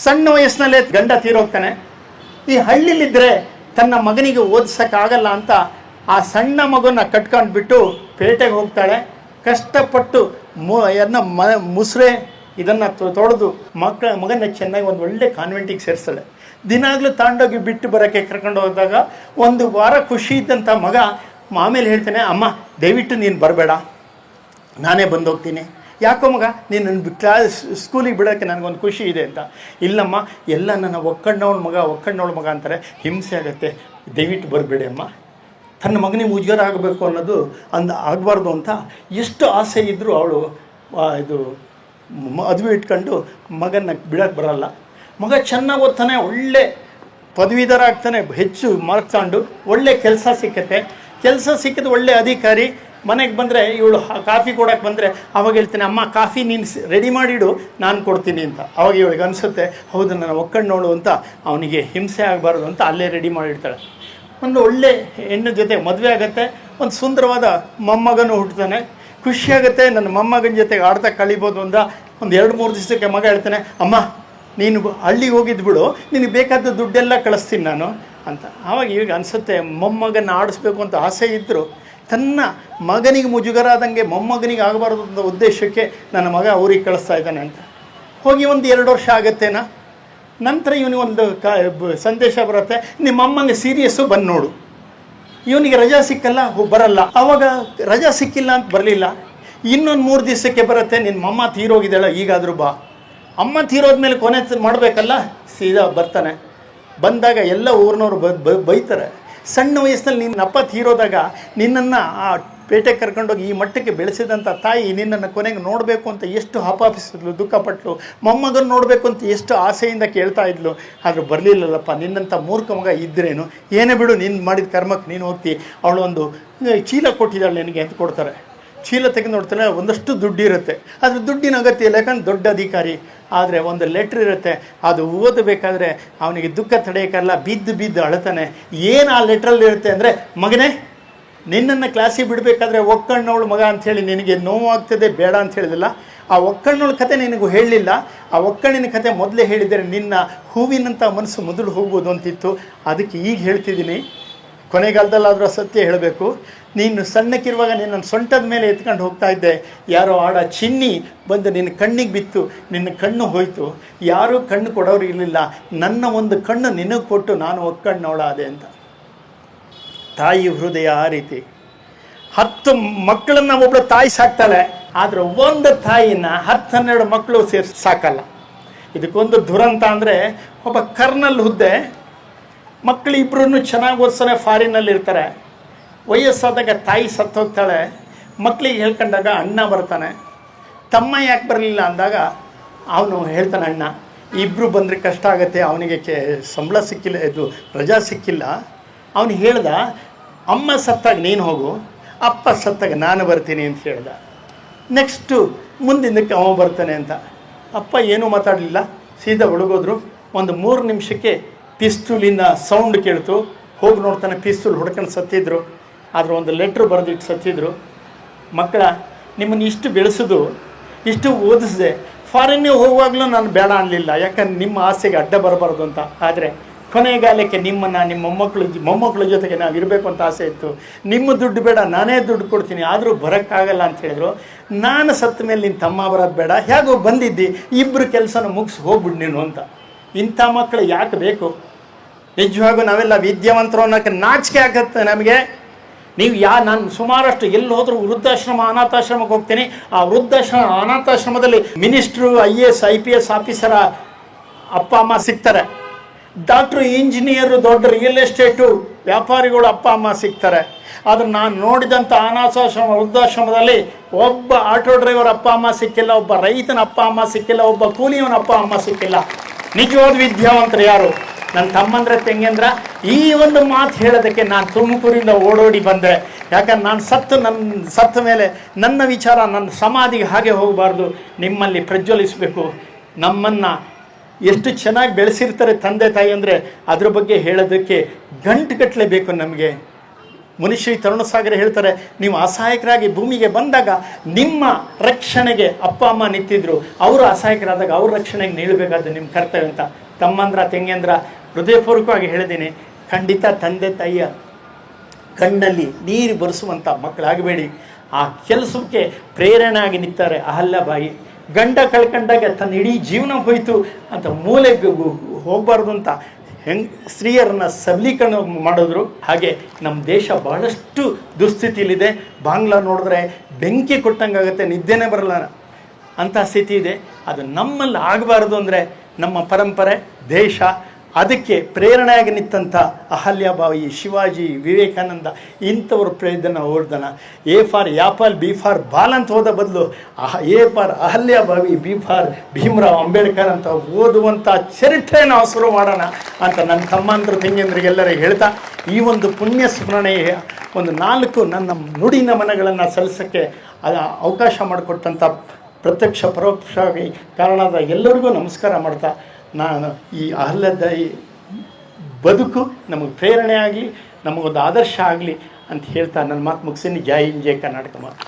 ಸಣ್ಣ ವಯಸ್ಸಿನಲ್ಲೇ ಗಂಡ ತೀರೋಗ್ತಾನೆ. ಈ ಹಳ್ಳಿಲಿದ್ದರೆ ತನ್ನ ಮಗನಿಗೆ ಓದಿಸೋಕ್ಕಾಗಲ್ಲ ಅಂತ ಆ ಸಣ್ಣ ಮಗನ ಕಟ್ಕೊಂಡ್ಬಿಟ್ಟು ಪೇಟೆಗೆ ಹೋಗ್ತಾಳೆ. ಕಷ್ಟಪಟ್ಟು ಮುಸ್ರೆ ಇದನ್ನು ತೊಡೆದು ಮಗನ ಚೆನ್ನಾಗಿ ಒಂದು ಒಳ್ಳೆ ಕಾನ್ವೆಂಟಿಗೆ ಸೇರಿಸ್ತಾಳೆ. ದಿನಾಗಲೂ ತಾಂಡೋಗಿ ಬಿಟ್ಟು ಬರೋಕ್ಕೆ ಕರ್ಕೊಂಡು ಹೋದಾಗ ಒಂದು ವಾರ ಖುಷಿ ಇದ್ದಂಥ ಮಗ ಆಮೇಲೆ ಹೇಳ್ತಾನೆ, ಅಮ್ಮ ದಯವಿಟ್ಟು ನೀನು ಬರಬೇಡ, ನಾನೇ ಬಂದೋಗ್ತೀನಿ. ಯಾಕೋ ಮಗ, ನೀನು ಸ್ಕೂಲಿಗೆ ಬಿಡೋಕ್ಕೆ ನನಗೊಂದು ಖುಷಿ ಇದೆ ಅಂತ. ಇಲ್ಲಮ್ಮ, ಎಲ್ಲ ನನ್ನ ಒಕ್ಕಣ್ಣವಳ ಮಗ ಅಂತಾರೆ, ಹಿಂಸೆ ಆಗುತ್ತೆ, ದಯವಿಟ್ಟು ಬರಬೇಡಿ ಅಮ್ಮ. ತನ್ನ ಮಗನಿಗೆ ಮುಜುಗರ ಆಗಬೇಕು ಅನ್ನೋದು ಆಗಬಾರ್ದು ಅಂತ ಎಷ್ಟು ಆಸೆ ಇದ್ದರೂ ಅವಳು ಮದುವೆ ಇಟ್ಕೊಂಡು ಮಗನ ಬಿಡೋಕ್ಕೆ ಬರಲ್ಲ. ಮಗ ಚೆನ್ನಾಗಿ ಓದ್ತಾನೆ, ಒಳ್ಳೆ ಪದವೀಧರ ಆಗ್ತಾನೆ, ಹೆಚ್ಚು ಮಾರ್ಕ್ಸ್ ತಗೊಂಡು ಒಳ್ಳೆ ಕೆಲಸ ಸಿಕ್ಕಿದ್ದು ಒಳ್ಳೆ ಅಧಿಕಾರಿ. ಮನೆಗೆ ಬಂದರೆ ಇವಳು ಕಾಫಿ ಕೊಡೋಕ್ಕೆ ಬಂದರೆ ಅವಾಗ ಹೇಳ್ತಾನೆ, ಅಮ್ಮ ಕಾಫಿ ನೀನು ರೆಡಿ ಮಾಡಿಡು, ನಾನು ಕೊಡ್ತೀನಿ ಅಂತ. ಅವಾಗ ಇವಳಿಗೆ ಅನಿಸುತ್ತೆ, ಹೌದು ನನ್ನ ಒಕ್ಕಣ್ಣವಳು ಅಂತ, ಅವನಿಗೆ ಹಿಂಸೆ ಆಗಬಾರ್ದು ಅಂತ ಅಲ್ಲೇ ರೆಡಿ ಮಾಡಿರ್ತಾಳೆ. ಒಂದು ಒಳ್ಳೆ ಹೆಣ್ಣು ಜೊತೆ ಮದುವೆ ಆಗುತ್ತೆ, ಒಂದು ಸುಂದರವಾದ ಮೊಮ್ಮಗನೂ ಹುಟ್ಟುತ್ತಾನೆ. ಖುಷಿಯಾಗುತ್ತೆ, ನನ್ನ ಮೊಮ್ಮಗನ ಜೊತೆಗೆ ಆಡ್ತಾ ಕಳಿಬೋದು ಅಂತ. ಒಂದು 2-3 ದಿವಸಕ್ಕೆ ಮಗ ಹೇಳ್ತಾನೆ, ಅಮ್ಮ ನೀನು ಹಳ್ಳಿಗೆ ಹೋಗಿದ್ದು ಬಿಡು, ನಿನಗೆ ಬೇಕಾದ ದುಡ್ಡೆಲ್ಲ ಕಳಿಸ್ತೀನಿ ನಾನು ಅಂತ. ಆವಾಗ ಈಗ ಅನಿಸುತ್ತೆ, ಮೊಮ್ಮಗನ ಆಡಿಸ್ಬೇಕು ಅಂತ ಆಸೆ ಇದ್ದರೂ ತನ್ನ ಮಗನಿಗೆ ಮುಜುಗರ ಆದಂಗೆ ಮೊಮ್ಮಗನಿಗೆ ಆಗಬಾರ್ದು ಅಂತ ಉದ್ದೇಶಕ್ಕೆ ನನ್ನ ಮಗ ಊರಿಗೆ ಕಳಿಸ್ತಾ ಇದ್ದಾನೆ ಅಂತ. ಹೋಗಿ ಒಂದು 2 ವರ್ಷ ಆಗುತ್ತೇನಾ. ನಂತರ ಇವನಿಗೊಂದು ಸಂದೇಶ ಬರುತ್ತೆ, ನಿಮ್ಮ ಅಮ್ಮಂಗೆ ಸೀರಿಯಸ್ಸು ಬಂದು ನೋಡು. ಇವನಿಗೆ ರಜಾ ಸಿಕ್ಕಲ್ಲ, ಬರಲ್ಲ. ಆವಾಗ ರಜಾ ಸಿಕ್ಕಿಲ್ಲ ಅಂತ ಬರಲಿಲ್ಲ. ಇನ್ನೊಂದು 3 ದಿವಸಕ್ಕೆ ಬರುತ್ತೆ, ನಿನ್ನ ಅಮ್ಮ ತೀರೋಗಿದ್ದಾಳೆ, ಈಗಾದರೂ ಬಾ. ಅಮ್ಮ ತೀರೋದ್ಮೇಲೆ ಕೊನೆ ಮಾಡಬೇಕಲ್ಲ, ಸೀದಾ ಬರ್ತಾನೆ. ಬಂದಾಗ ಎಲ್ಲ ಊರಿನವರು ಬೈತಾರೆ. ಸಣ್ಣ ವಯಸ್ಸಿನಲ್ಲಿ ನಿನ್ನ ಅಪ್ಪ ತೀರೋದಾಗ ನಿನ್ನನ್ನು ಆ ಪೇಟೆಗೆ ಕರ್ಕೊಂಡೋಗಿ ಈ ಮಟ್ಟಕ್ಕೆ ಬೆಳೆಸಿದಂಥ ತಾಯಿ ನಿನ್ನನ್ನು ಕೊನೆಗೆ ನೋಡಬೇಕು ಅಂತ ಎಷ್ಟು ಹಪಾಪಿಸಿದ್ಲು, ದುಃಖಪಟ್ಟಳು. ಮೊಮ್ಮಗನ ನೋಡಬೇಕು ಅಂತ ಎಷ್ಟು ಆಸೆಯಿಂದ ಕೇಳ್ತಾ ಇದ್ಲು. ಆದರೂ ಬರಲಿಲ್ಲಲ್ಲಪ್ಪ, ನಿನ್ನಂಥ ಮೂರ್ಖ ಮಗ ಇದ್ರೇನು, ಏನೇ ಬಿಡು, ನೀನು ಮಾಡಿದ ಕರ್ಮಕ್ಕೆ ನೀನು ಹೋಗ್ತಿ. ಅವಳು ಒಂದು ಚೀಲ ಕೊಟ್ಟಿದ್ದಾಳೆ ನಿನಗೆ ಅಂತ ಕೊಡ್ತಾರೆ. ಚೀಲ ತೆಗೆದು ನೋಡ್ತಾನೆ, ಒಂದಷ್ಟು ದುಡ್ಡು ಇರುತ್ತೆ. ಆದರೆ ದುಡ್ಡಿನ ಅಗತ್ಯ ಇಲ್ಲ, ಯಾಕಂದ್ರೆ ದೊಡ್ಡ ಅಧಿಕಾರಿ. ಆದರೆ ಒಂದು ಲೆಟ್ರ್ ಇರುತ್ತೆ, ಅದು ಓದಬೇಕಾದ್ರೆ ಅವನಿಗೆ ದುಃಖ ತಡೆಯೋಕ್ಕಲ್ಲ, ಬಿದ್ದು ಅಳ್ತಾನೆ. ಏನು ಆ ಲೆಟ್ರಲ್ಲಿ ಇರುತ್ತೆ ಅಂದರೆ, ಮಗನೇ ನಿನ್ನನ್ನು ಕ್ಲಾಸಿಗೆ ಬಿಡಬೇಕಾದ್ರೆ ಒಕ್ಕಣ್ಣವಳು ಮಗ ಅಂಥೇಳಿ ನಿನಗೆ ನೋವಾಗ್ತದೆ, ಬೇಡ ಅಂತ ಹೇಳಿದಿಲ್ಲ. ಆ ಒಕ್ಕಣ್ಣವಳ ಕತೆ ನಿನಗೂ ಹೇಳಲಿಲ್ಲ. ಆ ಒಕ್ಕಣ್ಣಿನ ಕತೆ ಮೊದಲೇ ಹೇಳಿದರೆ ನಿನ್ನ ಹೂವಿನಂಥ ಮನಸ್ಸು ಮೊದಲು ಹೋಗ್ಬೋದು ಅಂತಿತ್ತು. ಅದಕ್ಕೆ ಈಗ ಹೇಳ್ತಿದ್ದೀನಿ, ಕೊನೆಗಾಲದಲ್ಲಾದರೂ ಸತ್ಯ ಹೇಳಬೇಕು. ನೀನು ಸಣ್ಣಕ್ಕಿರುವಾಗ ನಿನ್ನನ್ನು ಸೊಂಟದ ಮೇಲೆ ಎತ್ಕೊಂಡು ಹೋಗ್ತಾ ಇದ್ದೆ, ಯಾರೋ ಆಡ ಚಿನ್ನಿ ಬಂದು ನಿನ್ನ ಕಣ್ಣಿಗೆ ಬಿತ್ತು, ನಿನ್ನ ಕಣ್ಣು ಹೋಯಿತು. ಯಾರೂ ಕಣ್ಣು ಕೊಡೋರು ಇರಲಿಲ್ಲ, ನನ್ನ ಒಂದು ಕಣ್ಣು ನಿನಗೆ ಕೊಟ್ಟು ನಾನು ಒಕ್ಕಣ್ಣವಳಾದೆ ಅಂತ. ತಾಯಿ ಹೃದಯ ಆ ರೀತಿ. 10 ಮಕ್ಕಳನ್ನು ಒಬ್ಬಳು ತಾಯಿ ಸಾಕ್ತಾಳೆ, ಆದರೆ ಒಂದು ತಾಯಿನ 10-12 ಮಕ್ಕಳು ಸೇರಿ ಸಾಕಲ್ಲ. ಇದಕ್ಕೊಂದು ದುರಂತ ಅಂದರೆ, ಒಬ್ಬ ಕರ್ನಲ್ ಹುದ್ದೆ, ಮಕ್ಕಳು ಇಬ್ಬರೂ ಚೆನ್ನಾಗಿ ಓದಿಸ್ತಾನೆ, ಫಾರಿನಲ್ಲಿ ಇರ್ತಾರೆ. ವಯಸ್ಸಾದಾಗ ತಾಯಿ ಸತ್ತೋಗ್ತಾಳೆ. ಮಕ್ಕಳಿಗೆ ಹೇಳ್ಕೊಂಡಾಗ ಅಣ್ಣ ಬರ್ತಾನೆ. ತಮ್ಮ ಯಾಕೆ ಬರಲಿಲ್ಲ ಅಂದಾಗ ಅವನು ಹೇಳ್ತಾನೆ, ಅಣ್ಣ ಇಬ್ಬರು ಬಂದರೆ ಕಷ್ಟ ಆಗುತ್ತೆ, ಅವನಿಗೆ ಸಂಬಳ ಸಿಕ್ಕಿಲ್ಲ, ರಜಾ ಸಿಕ್ಕಿಲ್ಲ. ಅವನು ಹೇಳ್ದ, ಅಮ್ಮ ಸತ್ತಾಗ ನೀನು ಹೋಗು, ಅಪ್ಪ ಸತ್ತಾಗ ನಾನು ಬರ್ತೀನಿ ಅಂತ ಹೇಳ್ದ. ನೆಕ್ಸ್ಟು ಮುಂದಿನಕ್ಕೆ ಅವ ಬರ್ತಾನೆ ಅಂತ. ಅಪ್ಪ ಏನೂ ಮಾತಾಡಲಿಲ್ಲ, ಸೀದಾ ಒಳಗೋದ್ರು. ಒಂದು 3 ನಿಮಿಷಕ್ಕೆ ಪಿಸ್ತೂಲಿನ ಸೌಂಡ್ ಕೇಳ್ತು. ಹೋಗಿ ನೋಡ್ತಾನೆ, ಪಿಸ್ತೂಲ್ ಹೊಡ್ಕೊಂಡು ಸತ್ತಿದ್ರು. ಆದರೆ ಒಂದು ಲೆಟ್ರ್ ಬರೆದಿಟ್ಟು ಸತ್ತಿದ್ರು. ಮಕ್ಕಳ, ನಿಮ್ಮನ್ನು ಇಷ್ಟು ಬೆಳೆಸೋದು, ಇಷ್ಟು ಓದಿಸಿದೆ, ಫಾರಿನ್ಗೆ ಹೋಗುವಾಗಲೂ ನಾನು ಬೇಡ ಅನ್ನಲಿಲ್ಲ, ಯಾಕಂದ್ರೆ ನಿಮ್ಮ ಆಸೆಗೆ ಅಡ್ಡ ಬರಬಾರ್ದು ಅಂತ. ಆದರೆ ಕೊನೆಗಾಲಕ್ಕೆ ನಿಮ್ಮನ್ನು ನಿಮ್ಮ ಮೊಮ್ಮಕ್ಕಳ ಜೊತೆಗೆ ನಾವು ಇರಬೇಕು ಅಂತ ಆಸೆ ಇತ್ತು. ನಿಮ್ಮ ದುಡ್ಡು ಬೇಡ, ನಾನೇ ದುಡ್ಡು ಕೊಡ್ತೀನಿ, ಆದರೂ ಬರೋಕ್ಕಾಗಲ್ಲ ಅಂತ ಹೇಳಿದ್ರು. ನಾನು ಸತ್ತ ಮೇಲೆ ನಿನ್ನ ತಮ್ಮ ಬರೋದು ಬೇಡ, ಹೇಗೋ ಬಂದಿದ್ದಿ, ಇಬ್ಬರು ಕೆಲಸನ ಮುಗಿಸಿ ಹೋಗ್ಬಿಡು ನೀನು ಅಂತ. ಇಂಥ ಮಕ್ಕಳು ಯಾಕೆ ಬೇಕು? ನಿಜವಾಗೂ ನಾವೆಲ್ಲ ವಿದ್ಯಾವಂತರು ಅನ್ನೋಕ್ಕೆ ನಾಚಿಕೆ ಆಗತ್ತೆ ನಮಗೆ. ನೀವು ನಾನು ಸುಮಾರಷ್ಟು ಎಲ್ಲಿ ಹೋದರೂ ವೃದ್ಧಾಶ್ರಮ, ಅನಾಥಾಶ್ರಮಕ್ಕೆ ಹೋಗ್ತೀನಿ. ಆ ವೃದ್ಧಾಶ್ರಮ, ಅನಾಥಾಶ್ರಮದಲ್ಲಿ ಮಿನಿಸ್ಟ್ರು, IAS IPS ಆಫೀಸರ ಅಪ್ಪ ಅಮ್ಮ ಸಿಗ್ತಾರೆ. ಡಾಕ್ಟ್ರು, ಇಂಜಿನಿಯರು, ದೊಡ್ಡ ರಿಯಲ್ ಎಸ್ಟೇಟು ವ್ಯಾಪಾರಿಗಳು ಅಪ್ಪ ಅಮ್ಮ ಸಿಗ್ತಾರೆ. ಆದರೆ ನಾನು ನೋಡಿದಂಥ ಅನಾಥಾಶ್ರಮ, ವೃದ್ಧಾಶ್ರಮದಲ್ಲಿ ಒಬ್ಬ ಆಟೋ ಡ್ರೈವರ್ ಅಪ್ಪ ಅಮ್ಮ ಸಿಕ್ಕಿಲ್ಲ, ಒಬ್ಬ ರೈತನ ಅಪ್ಪ ಅಮ್ಮ ಸಿಕ್ಕಿಲ್ಲ, ಒಬ್ಬ ಕೂಲಿಯವನ ಅಪ್ಪ ಅಮ್ಮ ಸಿಕ್ಕಿಲ್ಲ. ನಿಜವಾದ ವಿದ್ಯಾವಂತರು ಯಾರು? ನನ್ನ ತಮ್ಮಂದ್ರೆ ತೆಂಗಂದ್ರ. ಈ ಒಂದು ಮಾತು ಹೇಳೋದಕ್ಕೆ ನಾನು ತುಮಕೂರಿಂದ ಓಡೋಡಿ ಬಂದೆ. ಯಾಕಂದ್ರೆ ನಾನು ಸತ್ತ ಮೇಲೆ ನನ್ನ ವಿಚಾರ ನನ್ನ ಸಮಾಧಿಗೆ ಹಾಗೆ ಹೋಗಬಾರ್ದು, ನಿಮ್ಮಲ್ಲಿ ಪ್ರಜ್ವಲಿಸಬೇಕು. ನಮ್ಮನ್ನು ಎಷ್ಟು ಚೆನ್ನಾಗಿ ಬೆಳೆಸಿರ್ತಾರೆ ತಂದೆ ತಾಯಿ ಅಂದರೆ ಅದ್ರ ಬಗ್ಗೆ ಹೇಳೋದಕ್ಕೆ ಗಂಟುಗಟ್ಟಲೆ ಬೇಕು ನಮಗೆ. ಮುನಿಶ್ರೀ ತರುಣಸಾಗರ ಹೇಳ್ತಾರೆ, ನೀವು ಅಸಹಾಯಕರಾಗಿ ಭೂಮಿಗೆ ಬಂದಾಗ ನಿಮ್ಮ ರಕ್ಷಣೆಗೆ ಅಪ್ಪ ಅಮ್ಮ ನಿಂತಿದ್ರು, ಅವರು ಅಸಹಾಯಕರಾದಾಗ ಅವ್ರ ರಕ್ಷಣೆಗೆ ನಿಲ್ಲಬೇಕಾದ ನಿಮ್ಮ ಕರ್ತವ್ಯ ಅಂತ. ತಮ್ಮಂದ್ರ ತಂಗಿಯಂದ್ರ ಹೃದಯಪೂರ್ವಕವಾಗಿ ಹೇಳಿದ್ದೀನಿ, ಖಂಡಿತ ತಂದೆ ತಾಯಿಯ ಕಣ್ಣಲ್ಲಿ ನೀರು ಬರೆಸುವಂಥ ಮಕ್ಕಳಾಗಬೇಡಿ. ಆ ಕೆಲಸಕ್ಕೆ ಪ್ರೇರಣೆ ಆಗಿ ನಿಂತಾರೆ ಅಹಲ್ಯಾಬಾಯಿ. ಗಂಡ ಕಳ್ಕೊಂಡಾಗ ತನ್ನ ಇಡೀ ಜೀವನ ಹೋಯಿತು ಅಂತ ಮೂಲೆಗೆ ಹೋಗಬಾರ್ದು ಅಂತ ಸ್ತ್ರೀಯರನ್ನ ಸಬಲೀಕರಣ ಮಾಡಿದ್ರು. ಹಾಗೆ ನಮ್ಮ ದೇಶ ಬಹಳಷ್ಟು ದುಸ್ಥಿತಿಯಲ್ಲಿದೆ. ಬಾಂಗ್ಲಾ ನೋಡಿದ್ರೆ ಬೆಂಕಿ ಕೊಟ್ಟಂಗಾಗುತ್ತೆ, ನಿದ್ದೆನೇ ಬರಲ್ಲ ಅಂಥ ಸ್ಥಿತಿ ಇದೆ. ಅದು ನಮ್ಮಲ್ಲಿ ಆಗಬಾರ್ದು ಅಂದರೆ ನಮ್ಮ ಪರಂಪರೆ, ದೇಶ, ಅದಕ್ಕೆ ಪ್ರೇರಣೆಯಾಗಿ ನಿಂತಹ ಅಹಲ್ಯಾಬಾಯಿ, ಶಿವಾಜಿ, ವಿವೇಕಾನಂದ ಇಂಥವ್ರ ಪ್ರೇರಣೆ ಓದ್ದನ. A for apple, B for ball ಅಂತ ಹೋದ ಬದಲು A for Ahilyabai, B for Bhimrao Ambedkar ಅಂತ ಓದುವಂಥ ಚರಿತ್ರೆ ನಾವು ಶುರು ಮಾಡೋಣ ಅಂತ ನನ್ನ ತಮ್ಮಂದರು ತಂಗಿಯಂದ್ರಿಗೆಲ್ಲರಿಗೆ ಹೇಳ್ತಾ, ಈ ಒಂದು ಪುಣ್ಯ ಸ್ಮರಣೆಯ ಒಂದು 4 ನನ್ನ ನುಡಿ ನಮನಗಳನ್ನು ಸಲ್ಲಿಸೋಕ್ಕೆ ಅವಕಾಶ ಮಾಡಿಕೊಟ್ಟಂಥ ಪ್ರತ್ಯಕ್ಷ ಪರೋಕ್ಷವಾಗಿ ಕಾರಣದ ಎಲ್ಲರಿಗೂ ನಮಸ್ಕಾರ ಮಾಡ್ತಾ, ನಾನು ಈ ಅಹಲ್ಯಾಬಾಯಿ ಬದುಕು ನಮಗೆ ಪ್ರೇರಣೆ ಆಗಲಿ, ನಮಗೊಂದು ಆದರ್ಶ ಆಗಲಿ ಅಂತ ಹೇಳ್ತಾ ನನ್ನ ಮಾತು ಮುಗಿಸ್ತೀನಿ. ಜೈ ಹಿಂದ್, ಜೈ ಕರ್ನಾಟಕ ಮಾತು.